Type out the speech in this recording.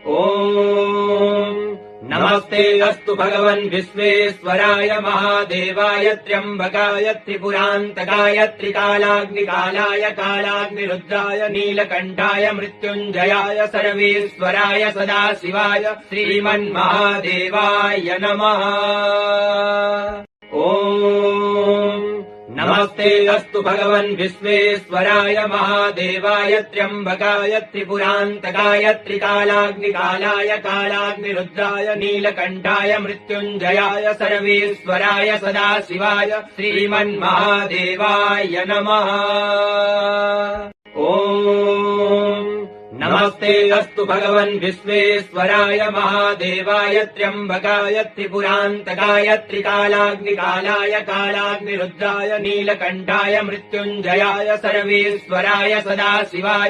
ॐ नमस्ते अस्तु भगवन् विश्वेश्वराय महादेवाय त्र्यम्बकाय त्रिपुरान्तकाय त्रिकालाग्निकालाय कालाग्निरुद्राय नीलकण्ठाय मृत्युञ्जयाय सर्वेश्वराय सदाशिवाय श्रीमन्महादेवाय नमः। ॐ नमस्ते अस्तु भगवन् विश्वेश्वराय महादेवाय त्र्यम्बकाय त्रिपुरान्तकाय त्रिकालाग्निकालाय कालाग्निरुद्राय नीलकण्ठाय मृत्युञ्जयाय सर्वेश्वराय सदाशिवाय श्रीमन्महादेवाय नमः। ॐ नमस्ते अस्तु भगवन् विश्वेश्वराय महादेवाय त्र्यम्बकाय त्रिपुरान्तकाय त्रिकालाग्निकालाय कालाग्निरुद्राय नीलकण्ठाय मृत्युञ्जयाय सर्वेश्वराय सदाशिवाय